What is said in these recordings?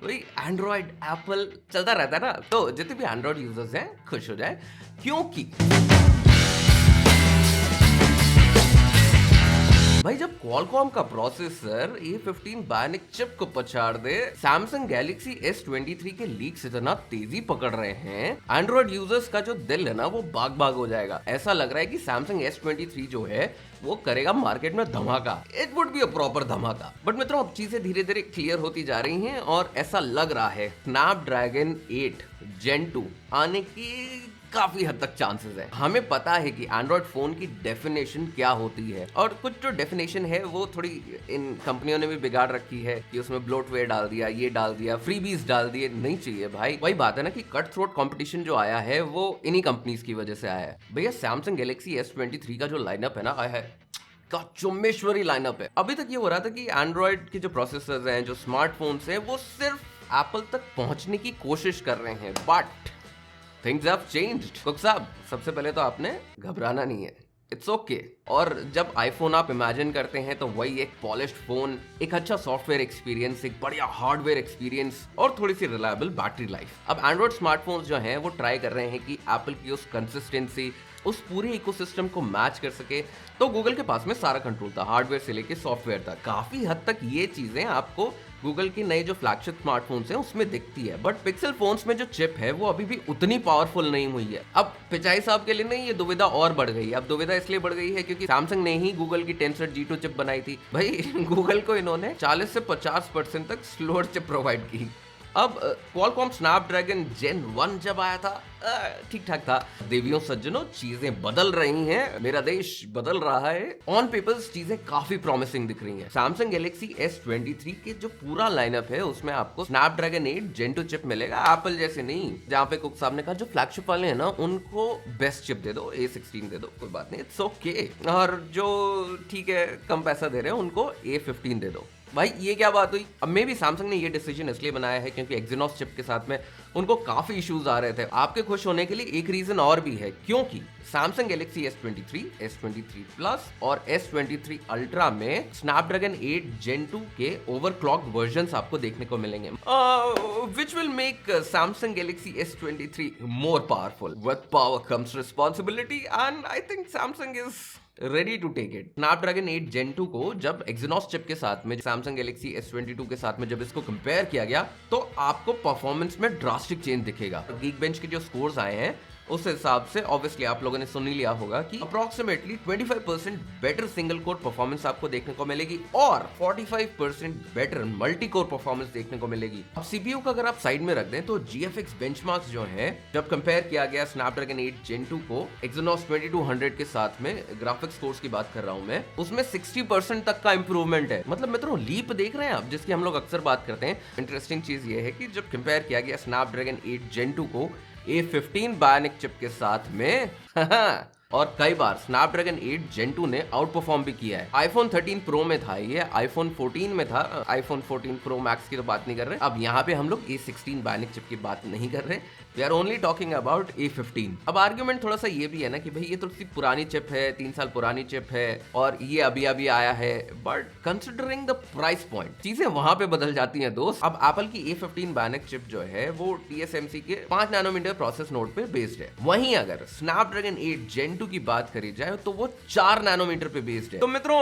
वही Android Apple चलता रहता है ना, तो जितने भी एंड्रॉइड यूजर्स हैं खुश हो जाए, क्योंकि भाई जब क्वालकॉम का प्रोसेसर A15 बायोनिक चिप को पछाड़ दे, सैमसंग गैलेक्सी S23 के लीक्स इतना तेजी पकड़ रहे हैं, एंड्रॉइड यूजर्स का जो दिल है ना वो बाग बाग हो जाएगा। ऐसा लग रहा है कि सैमसंग S23 जो है वो करेगा मार्केट में धमाका। It would be a proper धमाका। बट मित्रों अब चीजें धीरे धीरे क्लियर होती जा रही हैं और ऐसा लग रहा है स्नैपड्रैगन 8 Gen 2 आने की काफी हद तक चांसेस है। हमें पता है कि एंड्रॉइड फोन की डेफिनेशन क्या होती है, और कुछ जो डेफिनेशन है वो थोड़ी इन कंपनियों ने भी बिगाड़ रखी है कि उसमें ब्लोटवेयर डाल दिया, ये डाल दिया, फ्रीबीज डाल दिए। नहीं चाहिए भाई। वही बात है ना कि कट थ्रोट कंपटीशन जो आया है वो इन्हीं कंपनीज की वजह से आया है। भैया सैमसंग गैलेक्सी S23 का जो लाइनअप है ना है का चुम्मेश्वरी लाइनअप है। अभी तक ये हो रहा था कि एंड्रॉइड के जो प्रोसेसर्स हैं, जो स्मार्टफोन्स हैं, वो सिर्फ एप्पल तक पहुंचने की कोशिश कर रहे हैं, but things have changed. Cook साहब, सबसे पहले तो आपने घबराना नहीं है, इट्स ओके। और जब आईफोन आप इमेजिन करते हैं तो वही एक पॉलिश्ड फोन, एक अच्छा सॉफ्टवेयर एक्सपीरियंस, एक बढ़िया हार्डवेयर एक्सपीरियंस और थोड़ी सी रिलायबल बैटरी लाइफ। अब एंड्रॉइड स्मार्टफोन्स जो हैं वो ट्राई कर रहे हैं कि एप्पल की उस कंसिस्टेंसी, उस पूरे इकोसिस्टम को मैच कर सके। तो गूगल के पास में सारा कंट्रोल था, हार्डवेयर से लेके सॉफ्टवेयर तक। काफी हद तक ये चीजें आपको गूगल के नए जो फ्लैगशिप स्मार्टफोन्स हैं उसमें दिखती है, बट पिक्सल फोन्स में जो चिप है वो अभी भी उतनी पावरफुल नहीं हुई है। अब पिचाई साहब के लिए नहीं, ये दुविधा और बढ़ गई है। अब दुविधा इसलिए बढ़ गई है क्योंकि सैमसंग ने ही गूगल की टेंसर G2 चिप बनाई थी। भाई गूगल को इन्होंने 40 से 50% तक स्लोअर चिप प्रोवाइड की। अब क्वालकॉम स्नैपड्रैगन Gen 1 जब आया था ठीक ठाक था। देवियों सज्जनों, चीजें बदल रही हैं, मेरा देश बदल रहा है। ऑन पेपर्स चीजें काफी प्रॉमिसिंग दिख रही हैं। सैमसंग गैलेक्सी S23 के जो पूरा लाइनअप है उसमें आपको स्नैपड्रैगन 8 Gen 2 चिप मिलेगा, एप्पल जैसे नहीं। जहां पे कुक साहब ने कहा जो फ्लैगशिप वाले हैं ना उनको बेस्ट चिप दे दो, A16 दे दो, कोई बात नहीं, इट्स ओके। और जो ठीक है कम पैसा दे रहे हैं उनको A15 दे दो। भाई ये क्या बात हुई? अब मे भी सैमसंग ने ये डिसीजन इसलिए बनाया है क्योंकि एक्सिनोस चिप के साथ में उनको काफी इश्यूज आ रहे थे। आपके खुश होने के लिए एक रीजन और भी है, क्योंकि Samsung Galaxy S23, S23 plus और S23 अल्ट्रा में स्नैपड्रैगन 8 Gen 2 के ओवरक्लॉक्ड वर्जन्स आपको देखने को मिलेंगे, which will make Samsung Galaxy S23 more powerful. With power comes responsibility, and I think Samsung is ready to take it. Snapdragon 8 Gen 2 को जब Exynos chip के साथ में सैमसंग गैलेक्सी S22 के साथ में जब इसको कंपेयर किया गया तो आपको परफॉर्मेंस में ड्रास्टिक चेंज दिखेगा। गीक बेंच के जो स्कोर्स आए हैं उस हिसाब से ऑब्वियसली आप लोगों ने सुन ही लिया होगा कि approximately 25% better single core performance आपको देखने को मिलेगी और 45% बेटर मल्टी कोर परफॉर्मेंस देखने को मिलेगी। अब सीपीयू का अगर आप साइड में रख दें तो GFX बेंचमार्क्स जो है, जब कंपेयर किया गया स्नैपड्रैगन 8 Gen 2 को एक्सिनोस 2200 के साथ में, ग्राफिक्स स्कोर्स की बात कर रहा हूं मैं, उसमें 60% तक का इंप्रूवमेंट है। मतलब मित्रों लीप देख रहे हैं आप, जिसकी हम लोग अक्सर बात करते हैं। इंटरेस्टिंग चीज ये है कि जब कंपेयर किया गया स्नैपड्रैगन 8 Gen 2 को A15 बायोनिक चिप के साथ में और कई बार स्नैपड्रैगन 8 Gen 2 ने आउट परफॉर्म भी किया है। आईफोन 13 प्रो में था ये, आईफोन 14 में था, आईफोन 14 प्रो मैक्स की तो बात नहीं कर रहे। अब यहाँ पे हम लोग A16 बायोनिक चिप की बात नहीं कर रहे, we are only talking about A15। अब आर्ग्यूमेंट थोड़ा सा ये भी है ना कि भाई ये थोड़ी सी पुरानी चिप है, 3 साल पुरानी चिप है और ये अभी अभी आया है, but considering the price point चीजें वहां पे बदल जाती हैं दोस्त। अब एप्पल की A15 बायोनिक चिप जो है वो TSMC के 5 नैनोमीटर प्रोसेस नोड पे बेस्ड है। वहीं अगर स्नैपड्रैगन 8 Gen 2 की बात करी जाए तो वो 4 नैनोमीटर पे बेस्ड है। तो मित्रों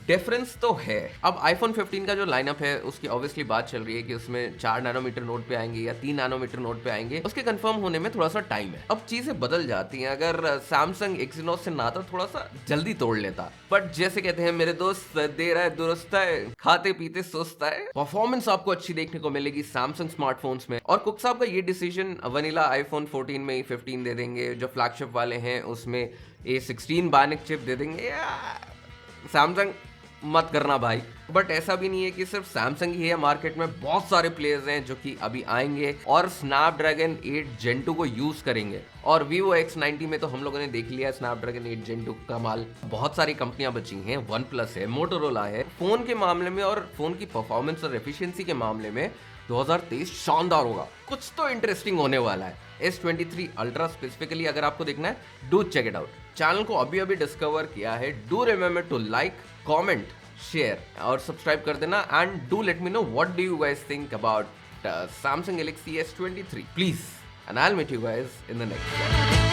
डिफरेंस तो है। अब आईफोन 15 का जो लाइनअप है उसकी ऑब्वियसली बात चल रही है कि उसमें 4 नैनोमीटर नोड पे आएंगे या 3 नैनोमीटर नोड पे आएंगे, उसके कंफर्म होने में थोड़ा सा टाइम है। अब चीजें बदल जाती हैं। अगर सैमसंग एक्सिनोस से नाता थोड़ा सा जल्दी तोड़ लेता, बट जैसे कहते हैं मेरे दोस्त, देर है दुरुस्त है, खाते पीते सुस्त है। परफॉर्मेंस आपको अच्छी देखने को मिलेगी सैमसंग स्मार्टफोन्स में। और कुक साहब का ये डिसीजन वनीला आईफोन 14 में ही 15 दे देंगे, जो फ्लैगशिप वाले हैं उसमें A16 बायोनिक चिप दे देंगे, सैमसंग मत करना भाई। बट ऐसा भी नहीं है कि सिर्फ सैमसंग ही है, मार्केट में बहुत सारे प्लेयर्स हैं जो कि अभी आएंगे और स्नैपड्रैगन 8 Gen 2 को यूज करेंगे। और Vivo X90 में तो हम लोगों ने देख लिया स्नैपड्रैगन 8 Gen 2 का माल। बहुत सारी कंपनियां बची हैं, OnePlus है, मोटोरोला है। फोन के मामले में और फोन की परफॉर्मेंस और एफिशिएंसी के मामले में 2023 शानदार होगा, कुछ तो इंटरेस्टिंग होने वाला है। S23 अल्ट्रा स्पेसिफिकली अगर आपको देखना है, do check it out. Channel को अभी अभी डिस्कवर किया है, do remember to like, comment, share और सब्सक्राइब कर देना। And do let me know what do you guys think about Samsung Galaxy S23, please. And I'll meet you guys in the next one.